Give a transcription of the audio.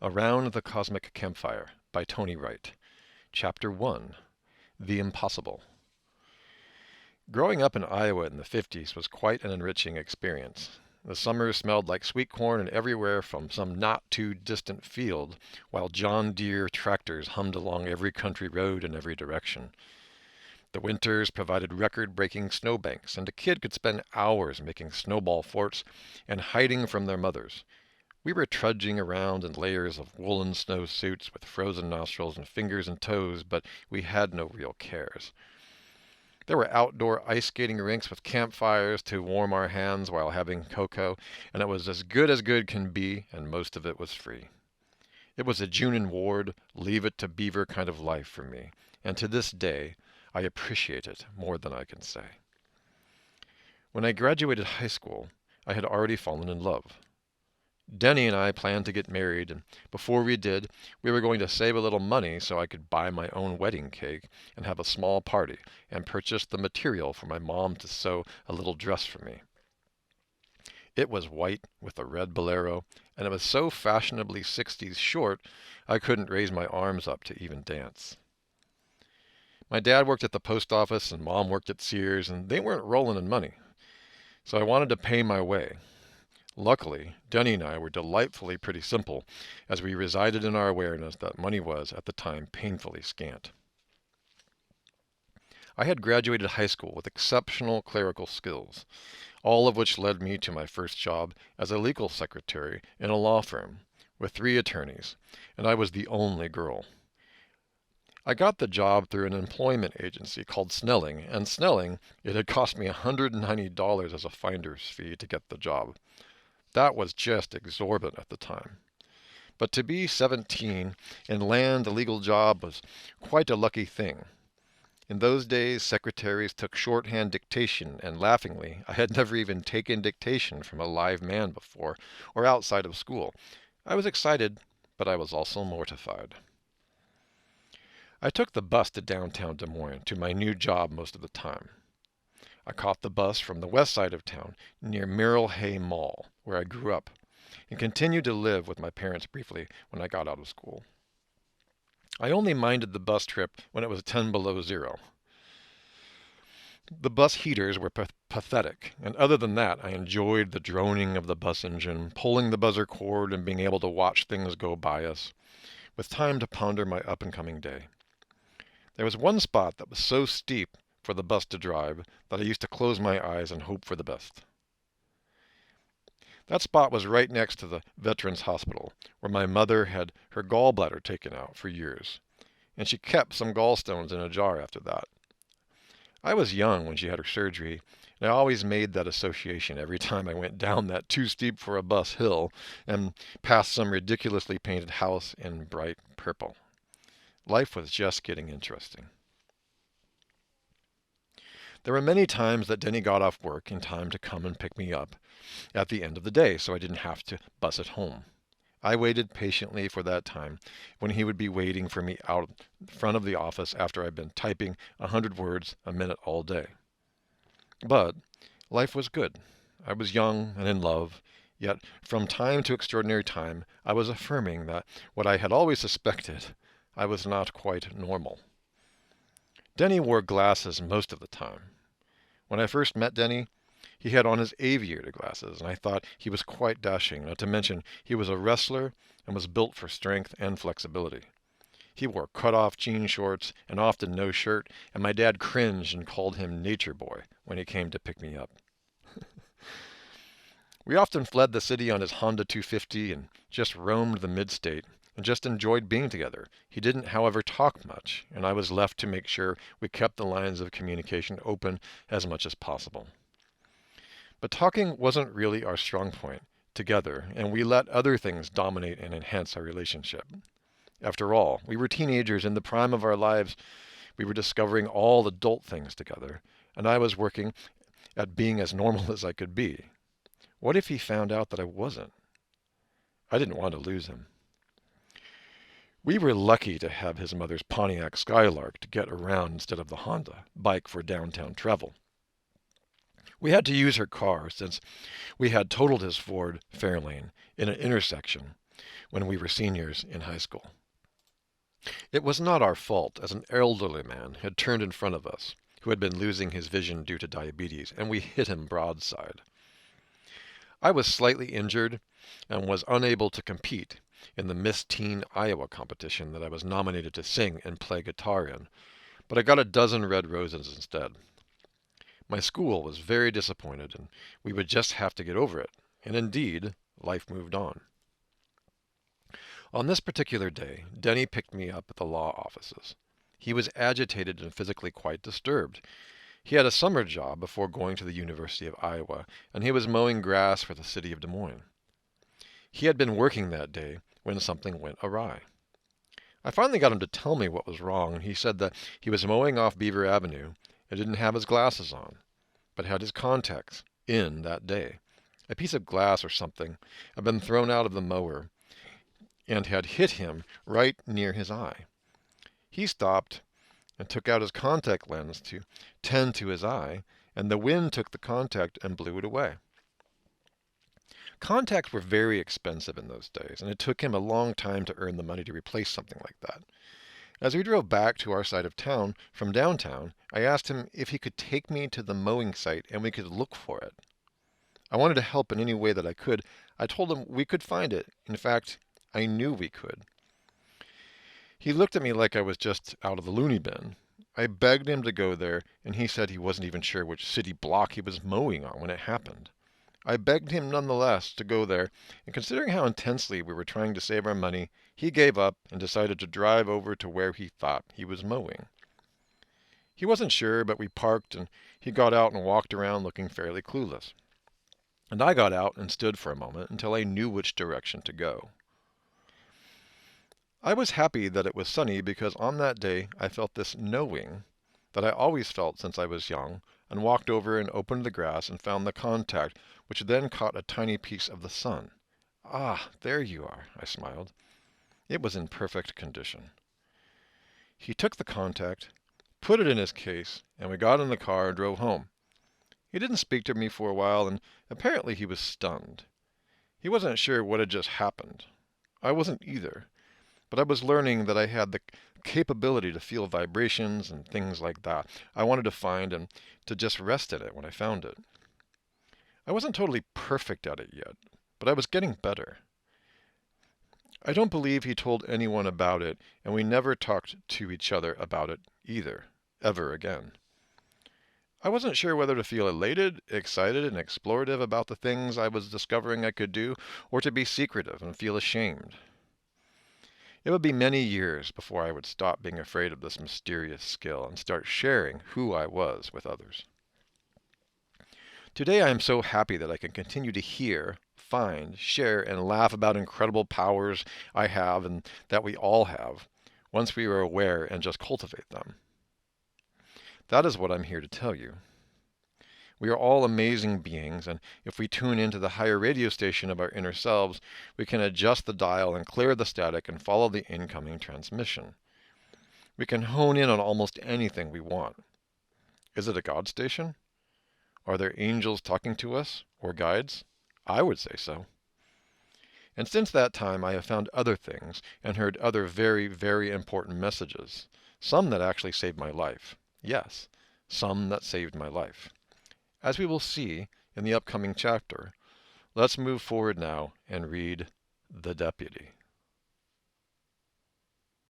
Around the Cosmic Campfire by Toni Wright. Chapter 1. The Impossible. Growing up in Iowa in the 50s was quite an enriching experience. The summers smelled like sweet corn and everywhere from some not too distant field, while John Deere tractors hummed along every country road in every direction. The winters provided record-breaking snowbanks, and a kid could spend hours making snowball forts and hiding from their mothers. We were trudging around in layers of woolen snow suits with frozen nostrils and fingers and toes, but we had no real cares. There were outdoor ice skating rinks with campfires to warm our hands while having cocoa, and it was as good can be, and most of it was free. It was a June and Ward, leave it to beaver kind of life for me, and to this day, I appreciate it more than I can say. When I graduated high school, I had already fallen in love. Denny and I planned to get married, and before we did, we were going to save a little money so I could buy my own wedding cake and have a small party, and purchase the material for my mom to sew a little dress for me. It was white with a red bolero, and it was so fashionably 60s short, I couldn't raise my arms up to even dance. My dad worked at the post office and Mom worked at Sears, and they weren't rolling in money, so I wanted to pay my way. Luckily, Denny and I were delightfully pretty simple, as we resided in our awareness that money was, at the time, painfully scant. I had graduated high school with exceptional clerical skills, all of which led me to my first job as a legal secretary in a law firm, with 3 attorneys, and I was the only girl. I got the job through an employment agency called Snelling, and Snelling, it had cost me $190 as a finder's fee to get the job. That was just exorbitant at the time. But to be 17 and land a legal job was quite a lucky thing. In those days, secretaries took shorthand dictation, and laughingly, I had never even taken dictation from a live man before, or outside of school. I was excited, but I was also mortified. I took the bus to downtown Des Moines to my new job most of the time. I caught the bus from the west side of town, near Merrill Hay Mall, where I grew up, and continued to live with my parents briefly when I got out of school. I only minded the bus trip when it was 10 below zero. The bus heaters were pathetic, and other than that, I enjoyed the droning of the bus engine, pulling the buzzer cord and being able to watch things go by us, with time to ponder my up-and-coming day. There was one spot that was so steep for the bus to drive that I used to close my eyes and hope for the best. That spot was right next to the Veterans Hospital, where my mother had her gallbladder taken out for years, and she kept some gallstones in a jar after that. I was young when she had her surgery, and I always made that association every time I went down that too steep for a bus hill and past some ridiculously painted house in bright purple. Life was just getting interesting. There were many times that Denny got off work in time to come and pick me up at the end of the day, so I didn't have to bus it home. I waited patiently for that time when he would be waiting for me out front of the office after I'd been typing 100 words a minute all day. But life was good. I was young and in love, yet from time to extraordinary time I was affirming that what I had always suspected, I was not quite normal. Denny wore glasses most of the time. When I first met Denny, he had on his aviator glasses, and I thought he was quite dashing, not to mention he was a wrestler and was built for strength and flexibility. He wore cut-off jean shorts and often no shirt, and my dad cringed and called him Nature Boy when he came to pick me up. We often fled the city on his Honda 250 and just roamed the mid-state and just enjoyed being together. He didn't, however, talk much, and I was left to make sure we kept the lines of communication open as much as possible. But talking wasn't really our strong point together, and we let other things dominate and enhance our relationship. After all, we were teenagers in the prime of our lives. We were discovering all adult things together, and I was working at being as normal as I could be. What if he found out that I wasn't? I didn't want to lose him. We were lucky to have his mother's Pontiac Skylark to get around instead of the Honda bike for downtown travel. We had to use her car since we had totaled his Ford Fairlane in an intersection, when we were seniors in high school. It was not our fault, as an elderly man had turned in front of us, who had been losing his vision due to diabetes, and we hit him broadside. I was slightly injured and was unable to compete in the Miss Teen Iowa competition that I was nominated to sing and play guitar in, but I got a dozen red roses instead. My school was very disappointed, and we would just have to get over it, and indeed, life moved on. On this particular day, Denny picked me up at the law offices. He was agitated and physically quite disturbed. He had a summer job before going to the University of Iowa, and he was mowing grass for the city of Des Moines. He had been working that day when something went awry. I finally got him to tell me what was wrong, and he said that he was mowing off Beaver Avenue and didn't have his glasses on, but had his contacts in that day. A piece of glass or something had been thrown out of the mower and had hit him right near his eye. He stopped and took out his contact lens to tend to his eye, and the wind took the contact and blew it away. Contacts were very expensive in those days, and it took him a long time to earn the money to replace something like that. As we drove back to our side of town from downtown, I asked him if he could take me to the mowing site and we could look for it. I wanted to help in any way that I could. I told him we could find it. In fact, I knew we could. He looked at me like I was just out of the loony bin. I begged him to go there, and he said he wasn't even sure which city block he was mowing on when it happened. I begged him nonetheless to go there, and considering how intensely we were trying to save our money, he gave up and decided to drive over to where he thought he was mowing. He wasn't sure, but we parked, and he got out and walked around looking fairly clueless. And I got out and stood for a moment until I knew which direction to go. I was happy that it was sunny because on that day I felt this knowing that I always felt since I was young, and walked over and opened the grass and found the contact, which then caught a tiny piece of the sun. "Ah, there you are," I smiled. It was in perfect condition. He took the contact, put it in his case, and we got in the car and drove home. He didn't speak to me for a while, and apparently he was stunned. He wasn't sure what had just happened. I wasn't either. But I was learning that I had the capability to feel vibrations and things like that. I wanted to find and to just rest in it when I found it. I wasn't totally perfect at it yet, but I was getting better. I don't believe he told anyone about it, and we never talked to each other about it either, ever again. I wasn't sure whether to feel elated, excited, and explorative about the things I was discovering I could do, or to be secretive and feel ashamed. It would be many years before I would stop being afraid of this mysterious skill and start sharing who I was with others. Today I am so happy that I can continue to hear, find, share, and laugh about incredible powers I have and that we all have, once we are aware and just cultivate them. That is what I'm here to tell you. We are all amazing beings, and if we tune into the higher radio station of our inner selves, we can adjust the dial and clear the static and follow the incoming transmission. We can hone in on almost anything we want. Is it a God station? Are there angels talking to us, or guides? I would say so. And since that time I have found other things and heard other very, very important messages. Some that actually saved my life. Yes, some that saved my life. As we will see in the upcoming chapter, let's move forward now and read The Deputy.